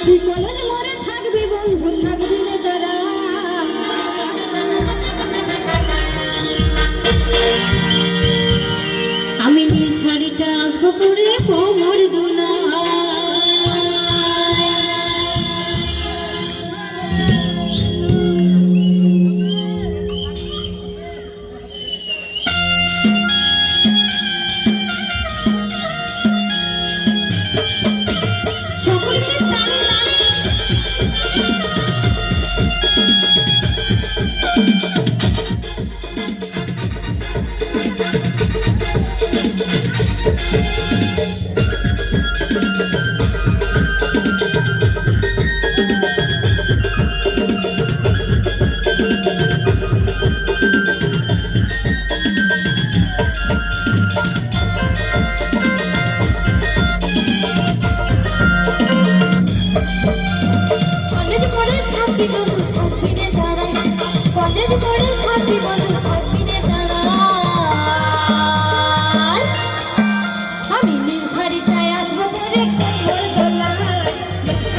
তুই কলেজ মরে থাকবি বন্ধু থাকবি না তারা আমি নীল শাড়িটা আসবো পরে কোমর দোলা কলেজ পড়ে থাকি বন্ধু থাকবিনে তারা কলেজ পড়ে থাকি বন্ধু থাকবিনে তারা আমি নীল শাড়িটায় আসবো পরে কোমর দোলায়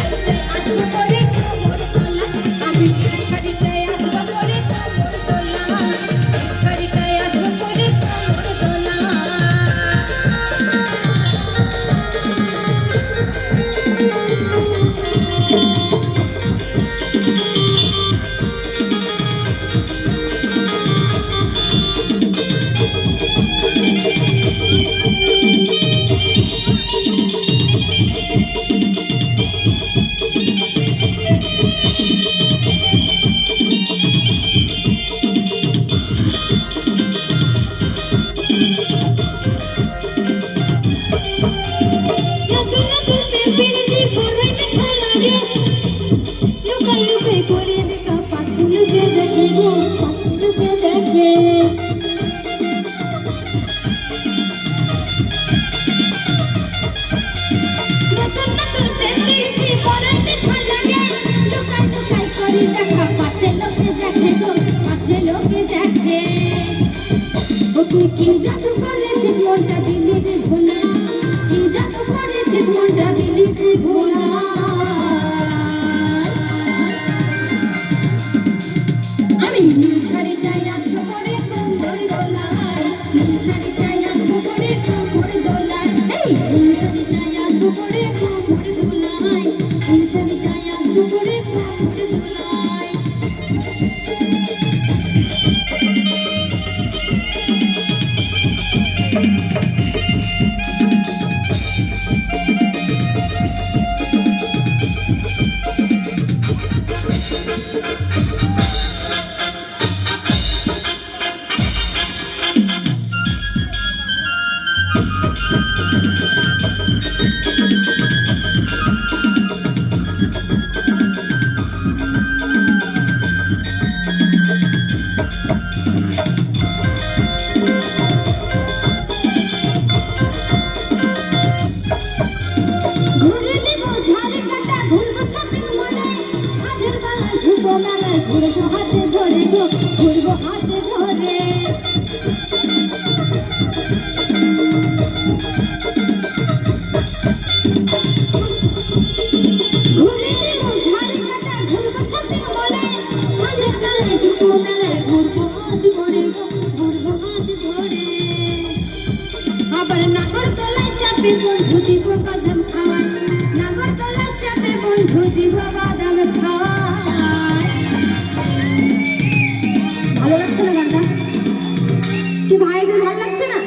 আসবো পরে কোমর দোলায় আমি নীল শাড়িটায় আসবো পরে কোমর দোলায় শাড়িটায় আসবো পরে কোমর দোলায় লুকাই লুকাই করে দেখা পাখি লুকে দেখে গো পাখি লুকে দেখে নতুন নতুন দেখেছি পড়াতে ভালো লাগে লুকাই লুকাই করে দেখা পাখি লুকে দেখে গো পাখি লুকে দেখে ও তুই কি জাদু করেছিস মনটা দিলি রে ভোলা কি জাদু করেছিস মনটা দিলি রে ভোলা নীল শাড়িটায় আসবো পরে কোমর দোলায় নীল শাড়িটায় আসবো পরে কোমর দোলায় এই নীল শাড়িটায় আসবো পরে কোমর দোলায় নীল শাড়িটায় আসবো পরে কোমর দোলায় ঘুরে নেব ঝাড়ে কাটা ঘুরবো শপিং মলে সাজের বেলায় ঘুরবো মেলায় ঘুরবো হাতে ধরে গো ঘুরবো হাতে ধরে ঘুরে নেব ঝাড়ে কাটা ঘুরবো শপিং মলে সাজের বেলায় ঘুরবো মেলায় ঘুরবো হাতে ধরে গো ঘুরবো হাতে ধরে আবার নাগরদোলায় চাপে বন্ধু দিব বাদাম খাওয়ায় নাগরদোলায় চাপে বন্ধু দিব বাদাম খাওয়ায় ভালো লাগছে না গানটা কি ভাই ভালো লাগছে না